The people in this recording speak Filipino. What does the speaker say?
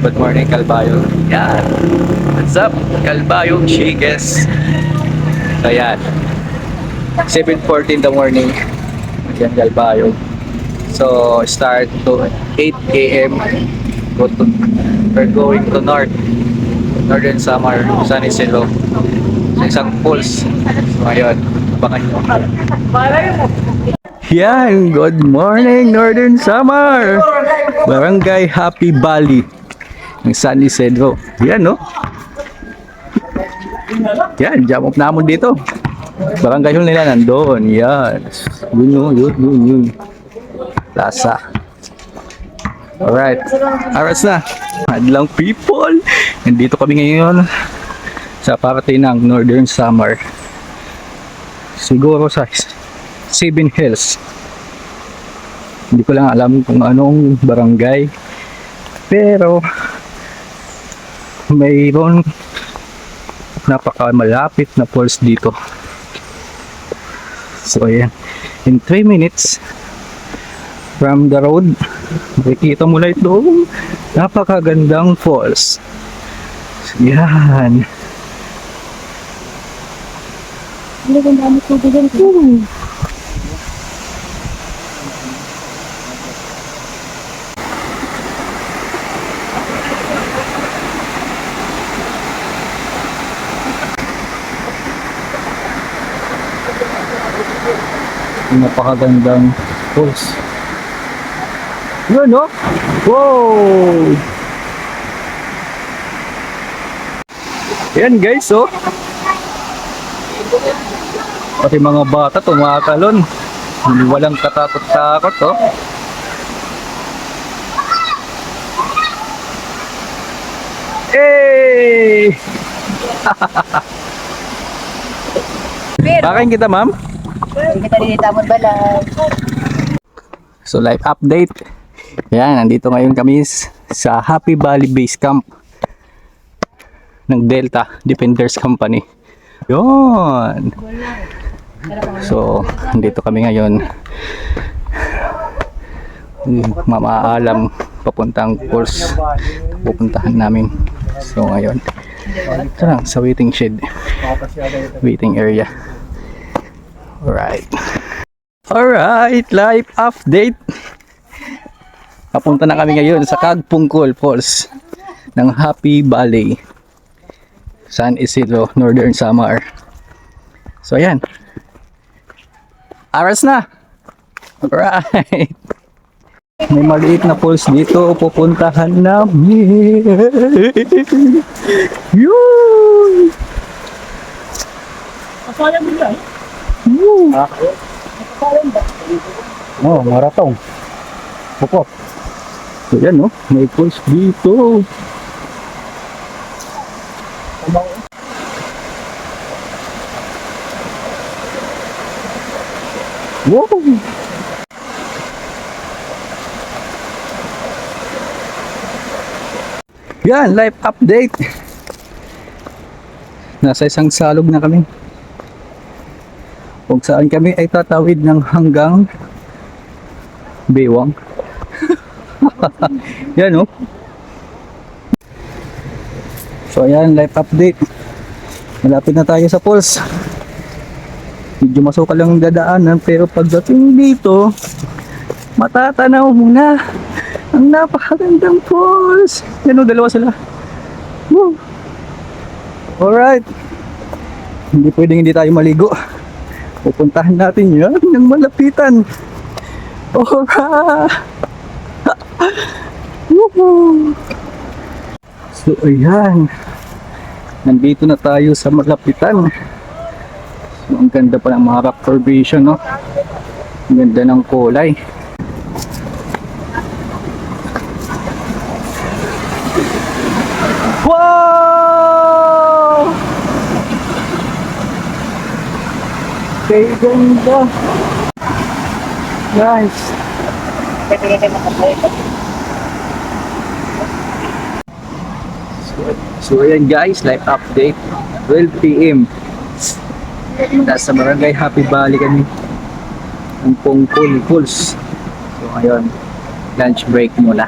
Good morning, Calbayog. Yan. What's up, Calbayog Chicas? So yan, 7:40 in the morning. Yan, Calbayog. So start to 8 a.m. We're going to Northern Samar, San Isidro. Sa isang pools. So ngayon, abangan nyo. Yan, good morning Northern Samar, Barangay Happy Valley ng San Isidro. Yan, no? Yan, jump up namin dito. Barangay hall nila nandoon. Yan, yun Plaza. Alright, aras na madlang people. Nandito kami ngayon sa parating ng Northern Samar, siguro sa Seven Hills. Hindi ko lang alam kung anong barangay, pero mayroon napakamalapit na falls dito. So ayan, in 3 minutes from the road, makikita mo na ito, napakagandang falls. So, yan. Napakagandang falls. Yun, no? Wow! Yan guys, oh. Pati mga bata tumatalon. Walang katakot-takot, oh. Hey! Pakain kita, ma'am? Kita rin itamon balay. So live update. Yan, nandito ngayon kami sa Happy Valley Base Camp ng Delta Defenders Company. Yun. So, nandito kami ngayon. Mamaalam papuntang course pupuntahan namin. So ngayon, ito lang sa waiting shed, waiting area. Alright, live update. Papunta na kami ngayon sa Kagpungkol Falls ng Happy Valley, San Isidro, Northern Samar. So ayan, aras na. Alright, may maliit na falls dito, pupuntahan namin. Yun! Oh, maratong. Pupot. So yan, no? May falls dito. Wow! Yan, live update. Nasa isang salog na kami, kung saan kami ay tatawid ng hanggang Baywang. Yan, no? So ayan, live update. Malapit na tayo sa falls. Medyo masukal lang ang dadaanan, pero pagdating dito, matatanaw mo na ang napakagandang falls. Yan, no? Dalawa sila. Woo! Alright, hindi pwedeng hindi tayo maligo. Pupuntahan natin yan ng malapitan. Alright. Woohoo! So ayan, nandito na tayo sa malapitan. So, ang ganda pa ng mga rock formation, no? Ang ganda ng kulay. Wow! Kaya ganda. Guys. So ayan guys, live update. 12 PM. Nasa Barangay Happy Valley kami. Ang Pungkol Falls. So ngayon, lunch break muna.